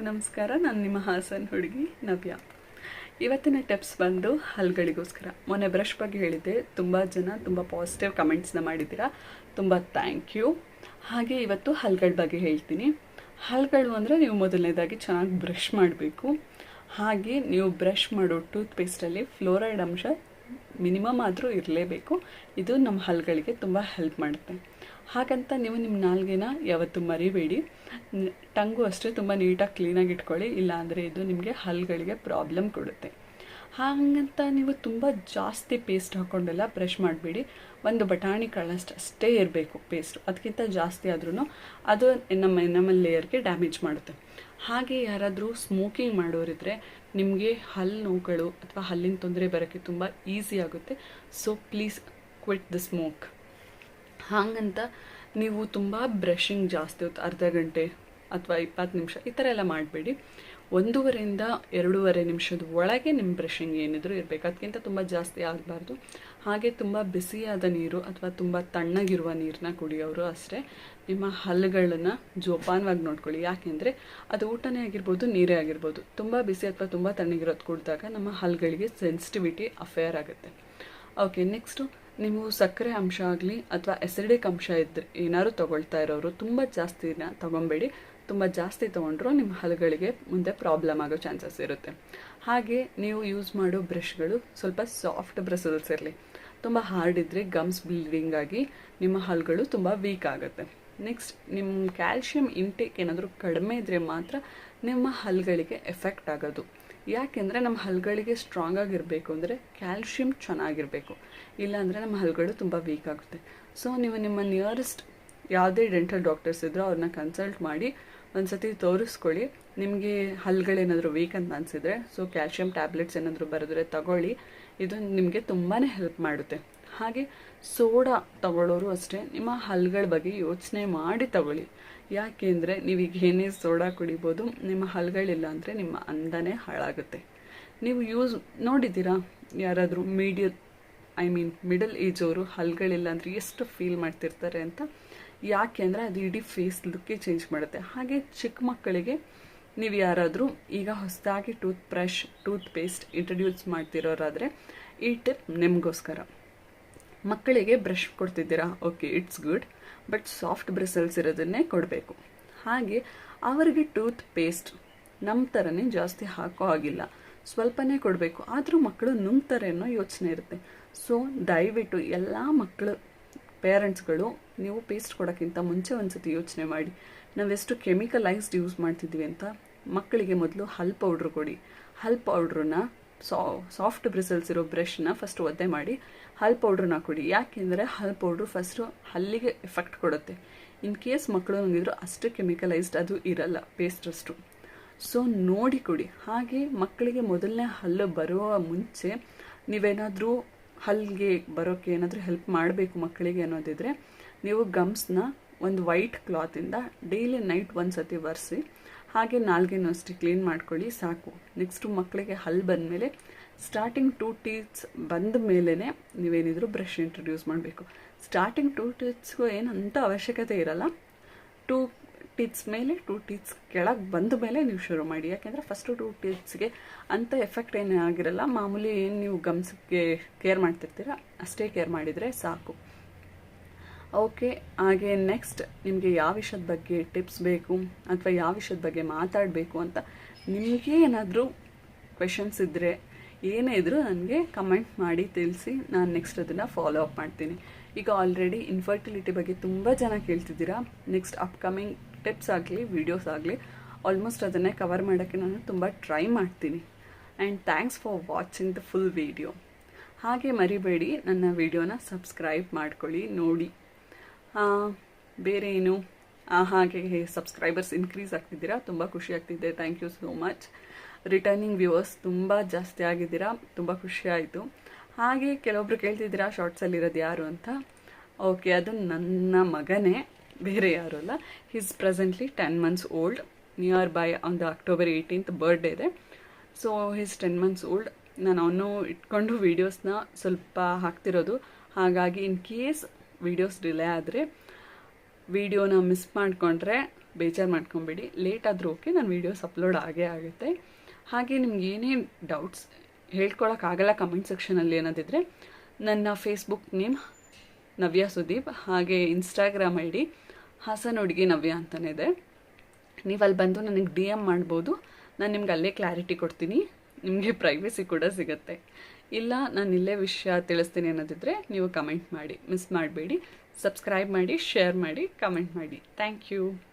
ನಮಸ್ಕಾರ. ನಾನು ನಿಮ್ಮ ಹಾಸನ್ ಹುಡುಗಿ ನವ್ಯ. ಇವತ್ತಿನ ಟಿಪ್ಸ್ ಬಂದು ಹಲ್ಗಳಿಗೋಸ್ಕರ. ಮೊನ್ನೆ ಬ್ರಷ್ ಬಗ್ಗೆ ಹೇಳಿದ್ದೆ, ತುಂಬ ಜನ ತುಂಬ ಪಾಸಿಟಿವ್ ಕಮೆಂಟ್ಸ್ನ ಮಾಡಿದ್ದೀರಾ, ತುಂಬ ಥ್ಯಾಂಕ್ ಯು. ಹಾಗೆ ಇವತ್ತು ಹಲ್ಗಳ ಬಗ್ಗೆ ಹೇಳ್ತೀನಿ. ಹಲ್ಗಳು ಅಂದರೆ ನೀವು ಮೊದಲನೇದಾಗಿ ಚೆನ್ನಾಗಿ ಬ್ರಷ್ ಮಾಡಬೇಕು. ಹಾಗೆ ನೀವು ಬ್ರಷ್ ಮಾಡೋ ಟೂತ್ ಪೇಸ್ಟಲ್ಲಿ ಫ್ಲೋರೈಡ್ ಅಂಶ ಮಿನಿಮಮ್ ಆದರೂ ಇರಲೇಬೇಕು. ಇದು ನಮ್ಮ ಹಲ್ಗಳಿಗೆ ತುಂಬ ಹೆಲ್ಪ್ ಮಾಡುತ್ತೆ. ಹಾಗಂತ ನೀವು ನಿಮ್ಮ ನಾಲ್ಗೆನ ಯಾವತ್ತೂ ಮರಿಬೇಡಿ. ಟಂಗು ಅಷ್ಟೇ ತುಂಬ ನೀಟಾಗಿ ಕ್ಲೀನಾಗಿ ಇಟ್ಕೊಳ್ಳಿ, ಇಲ್ಲಾಂದರೆ ಇದು ನಿಮಗೆ ಹಲ್ಗಳಿಗೆ ಪ್ರಾಬ್ಲಮ್ ಕೊಡುತ್ತೆ. ಹಾಗಂತ ನೀವು ತುಂಬ ಜಾಸ್ತಿ ಪೇಸ್ಟ್ ಹಾಕ್ಕೊಂಡೆಲ್ಲ ಬ್ರಷ್ ಮಾಡಬೇಡಿ. ಒಂದು ಬಟಾಣಿ ಕಾಳಷ್ಟು ಅಷ್ಟೇ ಇರಬೇಕು ಪೇಸ್ಟ್. ಅದಕ್ಕಿಂತ ಜಾಸ್ತಿ ಆದ್ರೂ ಅದು ನಮ್ಮ ಎನಮಲ್ ಲೇಯರ್ಗೆ ಡ್ಯಾಮೇಜ್ ಮಾಡುತ್ತೆ. ಹಾಗೆ ಯಾರಾದರೂ ಸ್ಮೋಕಿಂಗ್ ಮಾಡೋರಿದ್ರೆ ನಿಮಗೆ ಹಲ್ಲು ನೋವುಗಳು ಅಥವಾ ಹಲ್ಲಿನ ತೊಂದರೆ ಬರೋಕ್ಕೆ ತುಂಬ ಈಸಿ ಆಗುತ್ತೆ. So please quit the smoke. ಹಾಗಂತ ನೀವು ತುಂಬ ಬ್ರಷಿಂಗ್ ಜಾಸ್ತಿ ಹೊತ್ತು ಅರ್ಧ ಗಂಟೆ ಅಥವಾ 20 ನಿಮಿಷ ಈ ಥರ ಎಲ್ಲ ಮಾಡಬೇಡಿ. 1.5 to 2.5 ನಿಮಿಷದ ಒಳಗೆ ನಿಮ್ಮ ಬ್ರಷಿಂಗ್ ಏನಿದ್ರು ಇರಬೇಕು. ಅದಕ್ಕಿಂತ ತುಂಬ ಜಾಸ್ತಿ ಆಗಬಾರ್ದು. ಹಾಗೆ ತುಂಬ ಬಿಸಿಯಾದ ನೀರು ಅಥವಾ ತುಂಬ ತಣ್ಣಗಿರುವ ನೀರನ್ನ ಕುಡಿಯೋರು ಅಷ್ಟೇ ನಿಮ್ಮ ಹಲ್ಲುಗಳನ್ನು ಜೋಪಾನವಾಗಿ ನೋಡ್ಕೊಳ್ಳಿ. ಯಾಕೆಂದರೆ ಅದು ಊಟನೇ ಆಗಿರ್ಬೋದು, ನೀರೇ ಆಗಿರ್ಬೋದು, ತುಂಬ ಬಿಸಿ ಅಥವಾ ತುಂಬ ತಣ್ಣಗಿರೋದು ಕುಡಿದಾಗ ನಮ್ಮ ಹಲ್ಲುಗಳಿಗೆ ಸೆನ್ಸಿಟಿವಿಟಿ ಅಫೇರ್ ಆಗುತ್ತೆ. ಓಕೆ, ನೆಕ್ಸ್ಟು ನೀವು ಸಕ್ಕರೆ ಅಂಶ ಆಗಲಿ ಅಥವಾ ಎಸಿಡಿಕ್ ಅಂಶ ಇದ್ದರೆ ಏನಾದ್ರು ತೊಗೊಳ್ತಾ ಇರೋರು ತುಂಬ ಜಾಸ್ತಿನ ತೊಗೊಬೇಡಿ. ತುಂಬ ಜಾಸ್ತಿ ತೊಗೊಂಡ್ರೂ ನಿಮ್ಮ ಹಲ್ಲುಗಳಿಗೆ ಮುಂದೆ ಪ್ರಾಬ್ಲಮ್ ಆಗೋ ಚಾನ್ಸಸ್ ಇರುತ್ತೆ. ಹಾಗೆ ನೀವು ಯೂಸ್ ಮಾಡೋ ಬ್ರಷ್ಗಳು ಸ್ವಲ್ಪ ಸಾಫ್ಟ್ ಬ್ರಷಲ್ಸ್ ಇರಲಿ. ತುಂಬ ಹಾರ್ಡ್ ಇದ್ದರೆ ಗಮ್ಸ್ ಬ್ಲೀಡಿಂಗ್ ಆಗಿ ನಿಮ್ಮ ಹಲ್ಲುಗಳು ತುಂಬ ವೀಕ್ ಆಗುತ್ತೆ. ನೆಕ್ಸ್ಟ್, ನಿಮ್ಮ ಕ್ಯಾಲ್ಶಿಯಂ ಇಂಟೇಕ್ ಏನಾದರೂ ಕಡಿಮೆ ಇದ್ದರೆ ಮಾತ್ರ ನಿಮ್ಮ ಹಲ್ಲುಗಳಿಗೆ ಎಫೆಕ್ಟ್ ಆಗೋದು. ಯಾಕೆಂದರೆ ನಮ್ಮ ಹಲ್ಲುಗಳಿಗೆ ಸ್ಟ್ರಾಂಗ್ ಆಗಿರಬೇಕು ಅಂದರೆ ಕ್ಯಾಲ್ಶಿಯಂ ಚೆನ್ನಾಗಿರಬೇಕು, ಇಲ್ಲಾಂದರೆ ನಮ್ಮ ಹಲ್ಲುಗಳು ತುಂಬ ವೀಕ್ ಆಗುತ್ತೆ. ಸೊ ನೀವು ನಿಮ್ಮ ನಿಯರೆಸ್ಟ್ ಯಾವುದೇ ಡೆಂಟಲ್ ಡಾಕ್ಟರ್ಸ್ ಇದ್ದರೂ ಅವ್ರನ್ನ ಕನ್ಸಲ್ಟ್ ಮಾಡಿ ಒಂದು ಸತಿ ತೋರಿಸ್ಕೊಳ್ಳಿ. ನಿಮಗೆ ಹಲ್ಲುಗಳೇನಾದರೂ ವೀಕ್ ಅಂತ ಅನಿಸಿದರೆ ಸೊ ಕ್ಯಾಲ್ಶಿಯಂ ಟ್ಯಾಬ್ಲೆಟ್ಸ್ ಏನಾದರೂ ಬರೆದ್ರೆ ತಗೊಳ್ಳಿ. ಇದು ನಿಮಗೆ ತುಂಬಾ ಹೆಲ್ಪ್ ಮಾಡುತ್ತೆ. ಹಾಗೆ ಸೋಡಾ ತಗೊಳ್ಳೋರು ಅಷ್ಟೇ ನಿಮ್ಮ ಹಲ್ಲುಗಳ ಬಗ್ಗೆ ಯೋಚನೆ ಮಾಡಿ ತಗೊಳ್ಳಿ. ಯಾಕೆಂದರೆ ನೀವೀಗ ಏನೇ ಸೋಡಾ ಕುಡಿಬೋದು, ನಿಮ್ಮ ಹಲ್ಲುಗಳಿಲ್ಲ ಅಂದರೆ ನಿಮ್ಮ ಅಂದನೇ ಹಾಳಾಗುತ್ತೆ. ನೀವು ನೋಡಿದ್ದೀರಾ ಯಾರಾದರೂ ಮಿಡಲ್ ಏಜ್ ಅವರು ಹಲ್ಲುಗಳಿಲ್ಲ ಅಂದರೆ ಎಷ್ಟು ಫೀಲ್ ಮಾಡ್ತಿರ್ತಾರೆ ಅಂತ. ಯಾಕೆಂದರೆ ಅದು ಇಡೀ ಫೇಸ್ ಲುಕ್ಕೇ ಚೇಂಜ್ ಮಾಡುತ್ತೆ. ಹಾಗೆ ಚಿಕ್ಕ ಮಕ್ಕಳಿಗೆ ನೀವು ಯಾರಾದರೂ ಈಗ ಹೊಸದಾಗಿ ಟೂತ್ ಪೇಸ್ಟ್ ಇಂಟ್ರಡ್ಯೂಸ್ ಮಾಡ್ತಿರೋರಾದರೆ ಈ ಟಿಪ್ ನಿಮಗೋಸ್ಕರ. ಮಕ್ಕಳಿಗೆ ಬ್ರಷ್ ಕೊಡ್ತಿದ್ದೀರಾ, okay, it's good, but soft bristles ಇರೋದನ್ನೇ ಕೊಡಬೇಕು. ಹಾಗೆ ಅವರಿಗೆ ಟೂತ್ ಪೇಸ್ಟ್ ನಮ್ಮ ಥರನೇ ಜಾಸ್ತಿ ಹಾಕೋ ಆಗಿಲ್ಲ, ಸ್ವಲ್ಪನೇ ಕೊಡಬೇಕು. ಆದರೂ ಮಕ್ಕಳು ನುಂಗ್ತಾರೆ ಅನ್ನೋ ಯೋಚನೆ ಇರುತ್ತೆ. ಸೊ ದಯವಿಟ್ಟು ಎಲ್ಲ ಮಕ್ಕಳು ಪೇರೆಂಟ್ಸ್ಗಳು ನೀವು ಪೇಸ್ಟ್ ಕೊಡೋಕ್ಕಿಂತ ಮುಂಚೆ ಒಂದ್ಸತಿ ಯೋಚನೆ ಮಾಡಿ. ನಾವೆಷ್ಟು ಕೆಮಿಕಲೈಸ್ಡ್ ಯೂಸ್ ಮಾಡ್ತಿದ್ವಿ ಅಂತ. ಮಕ್ಕಳಿಗೆ ಮೊದಲು ಹಲ್ ಪೌಡ್ರ್ ಕೊಡಿ. ಹಲ್ ಪೌಡ್ರನ್ನ ಸಾಫ್ಟ್ ಬ್ರಿಸಲ್ಸ್ ಇರೋ ಬ್ರಷ್ನ ಫಸ್ಟ್ ಒದ್ದೆ ಮಾಡಿ ಹಲ್ ಪೌಡ್ರನ್ನ ಕೊಡಿ. ಯಾಕೆಂದರೆ ಹಲ್ ಪೌಡ್ರು ಫಸ್ಟು ಹಲ್ಲಿಗೆ ಎಫೆಕ್ಟ್ ಕೊಡುತ್ತೆ. ಇನ್ ಕೇಸ್ ಮಕ್ಕಳು ನುಂಗಿದ್ರು ಅಷ್ಟು ಕೆಮಿಕಲೈಸ್ಡ್ ಅದು ಇರಲ್ಲ ಪೇಸ್ಟಷ್ಟು. ಸೊ ನೋಡಿ ಕೊಡಿ. ಹಾಗೆ ಮಕ್ಕಳಿಗೆ ಮೊದಲನೇ ಹಲ್ಲು ಬರುವ ಮುಂಚೆ ನೀವೇನಾದರೂ ಹಲ್ಲಿಗೆ ಬರೋಕ್ಕೆ ಏನಾದರೂ ಹೆಲ್ಪ್ ಮಾಡಬೇಕು ಮಕ್ಕಳಿಗೆ ಅನ್ನೋದಿದ್ರೆ ನೀವು ಗಮ್ಸ್ನ ಒಂದು ವೈಟ್ ಕ್ಲಾತಿಂದ ಡೈಲಿ ನೈಟ್ ಒಂದು ಸತಿ ಒರೆಸಿ ಹಾಗೆ ನಾಲ್ಗೆನೂ ಅಷ್ಟೇ ಕ್ಲೀನ್ ಮಾಡ್ಕೊಳ್ಳಿ, ಸಾಕು. ನೆಕ್ಸ್ಟು ಮಕ್ಕಳಿಗೆ ಹಲ್ಲು ಬಂದಮೇಲೆ ಸ್ಟಾರ್ಟಿಂಗ್ 2 ಟೀತ್ಸ್ ಬಂದ ಮೇಲೇ ನೀವೇನಿದ್ರು ಬ್ರಷ್ ಇಂಟ್ರಡ್ಯೂಸ್ ಮಾಡಬೇಕು. ಸ್ಟಾರ್ಟಿಂಗ್ 2 ಟೀತ್ಸ್ಗೂ ಏನಂತ ಅವಶ್ಯಕತೆ ಇರಲ್ಲ. 2 ಟೀತ್ಸ್ ಮೇಲೆ 2 ಟೀತ್ಸ್ ಕೆಳಗೆ ಬಂದ ಮೇಲೆ ನೀವು ಶುರು ಮಾಡಿ. ಯಾಕೆಂದರೆ ಫಸ್ಟು 2 ಟೀತ್ಸ್ಗೆ ಅಂಥ ಎಫೆಕ್ಟ್ ಏನೇ ಆಗಿರಲ್ಲ. ಮಾಮೂಲಿ ಏನು ನೀವು ಗಮ್ಸ್ಗೆ ಕೇರ್ ಮಾಡ್ತಿರ್ತೀರ ಅಷ್ಟೇ ಕೇರ್ ಮಾಡಿದರೆ ಸಾಕು. ಓಕೆ, ಹಾಗೆ ನೆಕ್ಸ್ಟ್ ನಿಮಗೆ ಯಾವ ವಿಷಯದ ಬಗ್ಗೆ ಟಿಪ್ಸ್ ಬೇಕು ಅಥವಾ ಯಾವ ವಿಷಯದ ಬಗ್ಗೆ ಮಾತಾಡಬೇಕು ಅಂತ ನಿಮಗೆ ಏನಾದರೂ ಕ್ವೆಶನ್ಸ್ ಇದ್ದರೆ ಏನೇ ಇದ್ದರೂ ನನಗೆ ಕಮೆಂಟ್ ಮಾಡಿ ತಿಳಿಸಿ. ನಾನು ನೆಕ್ಸ್ಟ್ ಅದನ್ನು ಫಾಲೋ ಅಪ್ ಮಾಡ್ತೀನಿ. ಈಗ ಆಲ್ರೆಡಿ ಇನ್ಫರ್ಟಿಲಿಟಿ ಬಗ್ಗೆ ತುಂಬ ಜನ ಕೇಳ್ತಿದ್ದೀರಾ. ನೆಕ್ಸ್ಟ್ ಅಪ್ಕಮಿಂಗ್ ಟಿಪ್ಸ್ ಆಗಲಿ ವಿಡಿಯೋಸ್ ಆಗಲಿ ಆಲ್ಮೋಸ್ಟ್ ಅದನ್ನೇ ಕವರ್ ಮಾಡೋಕ್ಕೆ ನಾನು ತುಂಬ ಟ್ರೈ ಮಾಡ್ತೀನಿ. And thanks for watching the full video. ಹಾಗೆ ಮರಿಬೇಡಿ ನನ್ನ ವಿಡಿಯೋನ ಸಬ್ಸ್ಕ್ರೈಬ್ ಮಾಡ್ಕೊಳ್ಳಿ, ನೋಡಿ. ಬೇರೆ ಏನು, ಹಾಗೆ ಸಬ್ಸ್ಕ್ರೈಬರ್ಸ್ ಇನ್ಕ್ರೀಸ್ ಆಗ್ತಿದ್ದೀರಾ, ತುಂಬ ಖುಷಿ ಆಗ್ತಿದೆ. Thank you so much. Returning viewers ತುಂಬ ಜಾಸ್ತಿ ಆಗಿದ್ದೀರಾ, ತುಂಬ ಖುಷಿ ಆಯಿತು. ಹಾಗೆ ಕೆಲವೊಬ್ರು ಕೇಳ್ತಿದ್ದೀರಾ ಶಾರ್ಟ್ಸಲ್ಲಿರೋದು ಯಾರು ಅಂತ. ಓಕೆ, ಅದು ನನ್ನ ಮಗನೇ, ಬೇರೆ ಯಾರು ಅಲ್ಲ. Is presently 10 months old. Nearby on the October 18th birthday ಇದೆ. So is 10 months old. ನಾನು ಅವನು ಇಟ್ಕೊಂಡು ವೀಡಿಯೋಸ್ನ ಸ್ವಲ್ಪ ಹಾಕ್ತಿರೋದು. ಹಾಗಾಗಿ ಇನ್ ಕೇಸ್ ವೀಡಿಯೋಸ್ ಡಿಲೇ ಆದರೆ ವಿಡಿಯೋನ ಮಿಸ್ ಮಾಡಿಕೊಂಡ್ರೆ ಬೇಜಾರು ಮಾಡ್ಕೊಬೇಡಿ, ಲೇಟ್ ಆದರೂ ಓಕೆ, ನಾನು ವೀಡಿಯೋಸ್ ಅಪ್ಲೋಡ್ ಆಗೇ ಆಗುತ್ತೆ. ಹಾಗೆ ನಿಮ್ಗೆ ಏನೇನು ಡೌಟ್ಸ್ ಹೇಳ್ಕೊಳಕ್ಕಾಗಲ್ಲ ಕಮೆಂಟ್ ಸೆಕ್ಷನಲ್ಲಿ ಏನದಿದ್ರೆ, ನನ್ನ ಫೇಸ್ಬುಕ್ ನೇಮ್ ನವ್ಯ ಸುದೀಪ್, ಹಾಗೆ ಇನ್ಸ್ಟಾಗ್ರಾಮ್ ಐ ಡಿ ಹಾಸನ್ ಹುಡುಗಿ ನವ್ಯ ಅಂತಲೇ ಇದೆ. ನೀವು ಅಲ್ಲಿ ಬಂದು ನನಗೆ DM ಮಾಡ್ಬೋದು, ನಾನು ನಿಮ್ಗೆ ಅಲ್ಲೇ ಕ್ಲಾರಿಟಿ ಕೊಡ್ತೀನಿ, ನಿಮಗೆ ಪ್ರೈವಸಿ ಕೂಡ ಸಿಗುತ್ತೆ. ಇಲ್ಲ ನಾನು ಇಲ್ಲೇ ವಿಷಯ ತಿಳಿಸ್ತೀನಿ ಅನ್ನೋದಿದ್ರೆ ನೀವು ಕಮೆಂಟ್ ಮಾಡಿ, ಮಿಸ್ ಮಾಡಬೇಡಿ. ಸಬ್ಸ್ಕ್ರೈಬ್ ಮಾಡಿ, ಶೇರ್ ಮಾಡಿ, ಕಮೆಂಟ್ ಮಾಡಿ. Thank you.